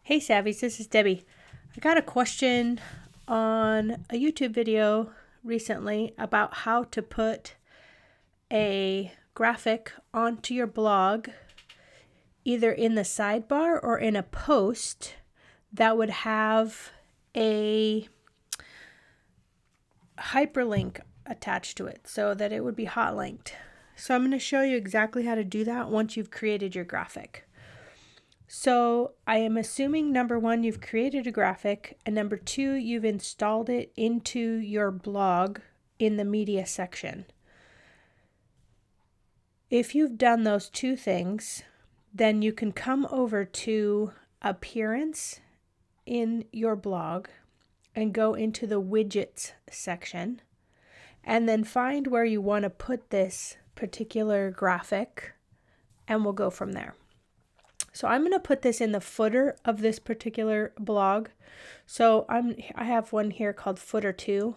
Hey Savvies, this is Debbie. I got a question on a YouTube video recently about how to put a graphic onto your blog, either in the sidebar or in a post that would have a hyperlink attached to it so that it would be hot linked. So I'm going to show you exactly how to do that once you've created your graphic. So I am assuming number one, you've created a graphic, and number two, you've installed it into your blog in the media section. If you've done those two things, then you can come over to Appearance in your blog and go into the Widgets section, and then find where you want to put this particular graphic, and we'll go from there. So I'm going to put this in the footer of this particular blog. So I have one here called Footer 2,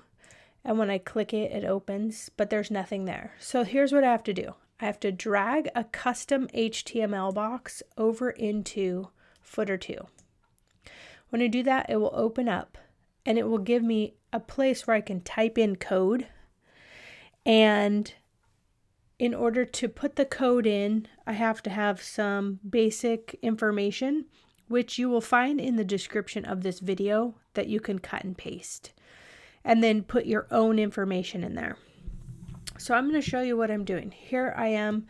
and when I click it, it opens, but there's nothing there. So here's what I have to do. I have to drag a custom HTML box over into Footer 2. When I do that, it will open up, and it will give me a place where I can type in code. And in order to put the code in, I have to have some basic information, which you will find in the description of this video that you can cut and paste, and then put your own information in there. So I'm going to show you what I'm doing. Here I am.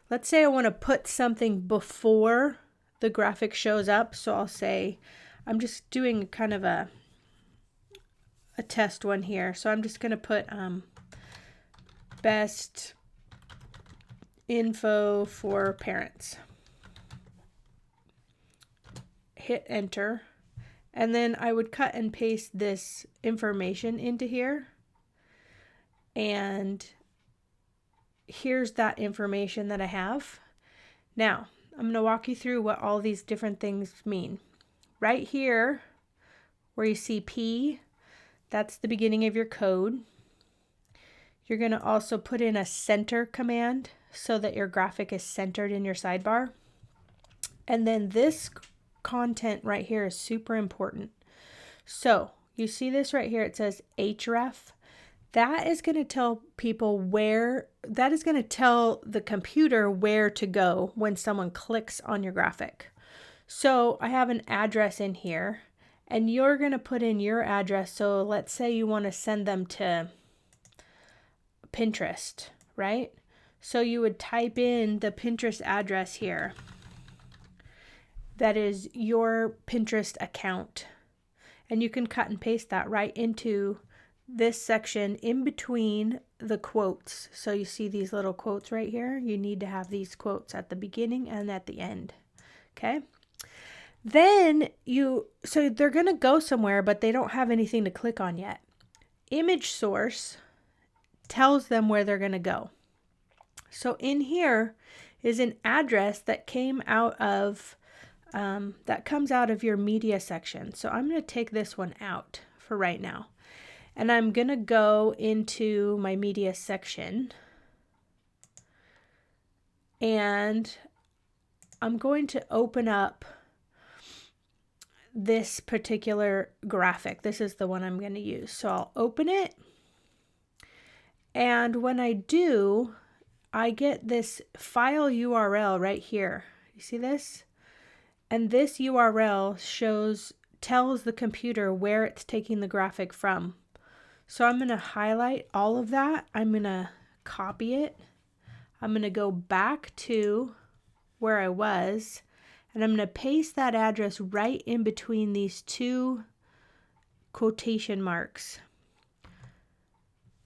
Let's say I want to put something before the graphic shows up. So I'll say, I'm just doing kind of a test one here. So I'm just going to put best info for parents. Hit enter, and then I would cut and paste this information into here, and here's that information that I have. Now I'm going to walk you through what all these different things mean. Right here where you see P, that's the beginning of your code. You're going to also put in a center command so that your graphic is centered in your sidebar. And then this content right here is super important. So you see this right here, it says href. That is going to tell people that is going to tell the computer where to go when someone clicks on your graphic. So I have an address in here, and you're going to put in your address. So let's say you want to send them to Pinterest, right? So you would type in the Pinterest address here. That is your Pinterest account. And you can cut and paste that right into this section in between the quotes. So you see these little quotes right here. You need to have these quotes at the beginning and at the end. Okay? Then so they're going to go somewhere, but they don't have anything to click on yet. Image source tells them where they're going to go. So in here is an address that came out of, that comes out of your media section. So I'm going to take this one out for right now. And I'm going to go into my media section. And I'm going to open up this particular graphic. This is the one I'm going to use. So I'll open it. And when I do, I get this file URL right here. You see this? And this URL tells the computer where it's taking the graphic from. So I'm going to highlight all of that. I'm going to copy it. I'm going to go back to where I was, and I'm going to paste that address right in between these two quotation marks.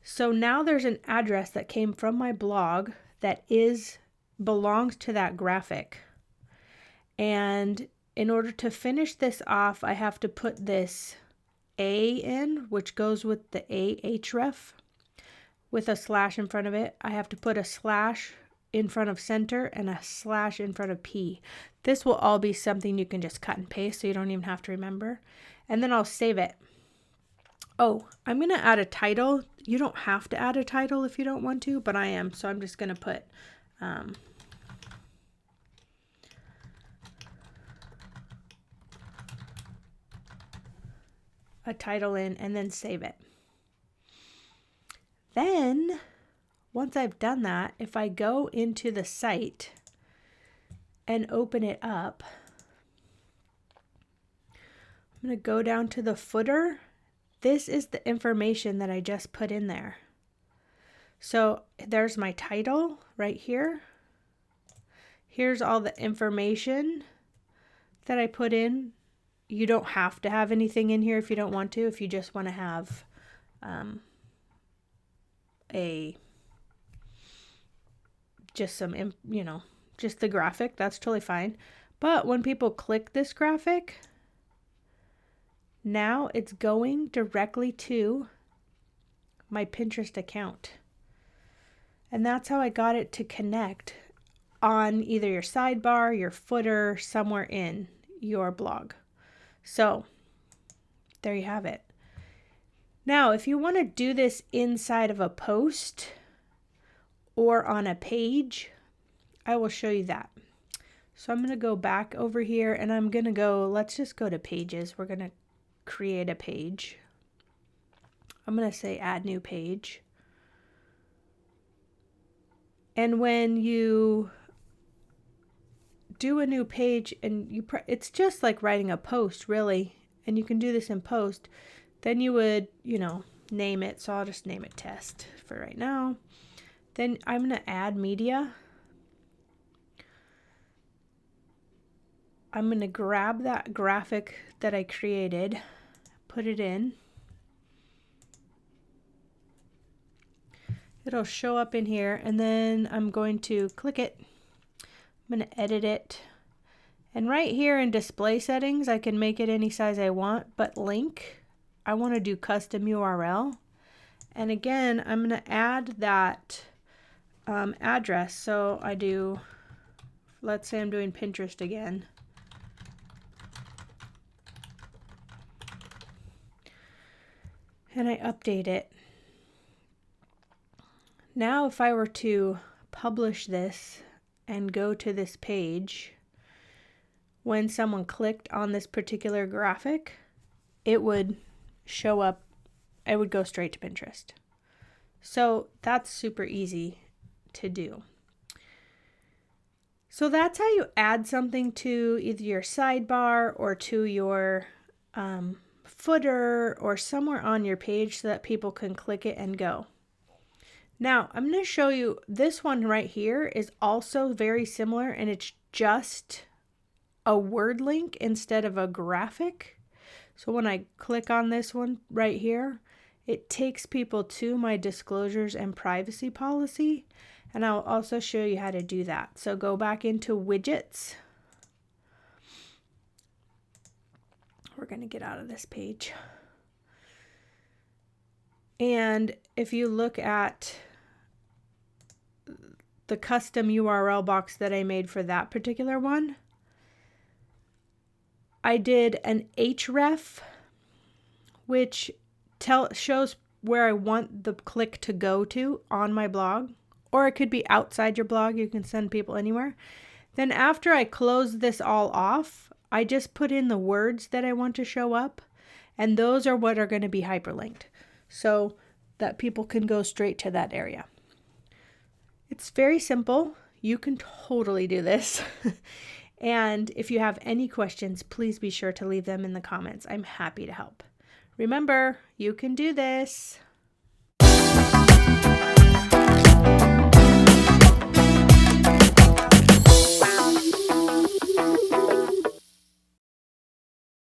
So now there's an address that came from my blog that belongs to that graphic. And in order to finish this off, I have to put this A in, which goes with the href with a slash in front of it. I have to put a slash in front of center and a slash in front of P. This will all be something you can just cut and paste, so you don't even have to remember. And then I'll save it. Oh, I'm going to add a title. You don't have to add a title if you don't want to, but I am. So I'm just going to put a title in and then save it. Then, once I've done that, if I go into the site and open it up, I'm going to go down to the footer. This is the information that I just put in there. So there's my title right here. Here's all the information that I put in. You don't have to have anything in here if you don't want to. If you just want to have just some, just the graphic, that's totally fine. But when people click this graphic, now it's going directly to my Pinterest account. And that's how I got it to connect on either your sidebar, your footer, somewhere in your blog. So there you have it. Now, if you want to do this inside of a post or on a page, I will show you that. So I'm going to go back over here and I'm going to go, let's just go to pages. We're going to create a page. I'm going to say add new page. And when you do a new page and it's just like writing a post really, and you can do this in post, then you would, name it. So I'll just name it test for right now. Then I'm going to add media. I'm going to grab that graphic that I created, put it in. It'll show up in here, and then I'm going to click it. I'm going to edit it. And right here in display settings, I can make it any size I want, but link, I want to do custom URL. And again, I'm going to add that address. So I do, let's say I'm doing Pinterest again. And I update it. Now if I were to publish this and go to this page, when someone clicked on this particular graphic, it would show up, it would go straight to Pinterest. So that's super easy to do. So that's how you add something to either your sidebar or to your footer or somewhere on your page so that people can click it and go. Now, I'm going to show you this one right here is also very similar, and it's just a word link instead of a graphic. So when I click on this one right here, it takes people to my disclosures and privacy policy, and I'll also show you how to do that. So go back into widgets. We're going to get out of this page. And if you look at the custom URL box that I made for that particular one, I did an href, which shows where I want the click to go to on my blog, or it could be outside your blog. You can send people anywhere. Then after I close this all off, I just put in the words that I want to show up, and those are what are going to be hyperlinked so that people can go straight to that area. It's very simple. You can totally do this. And if you have any questions, please be sure to leave them in the comments. I'm happy to help. Remember, you can do this.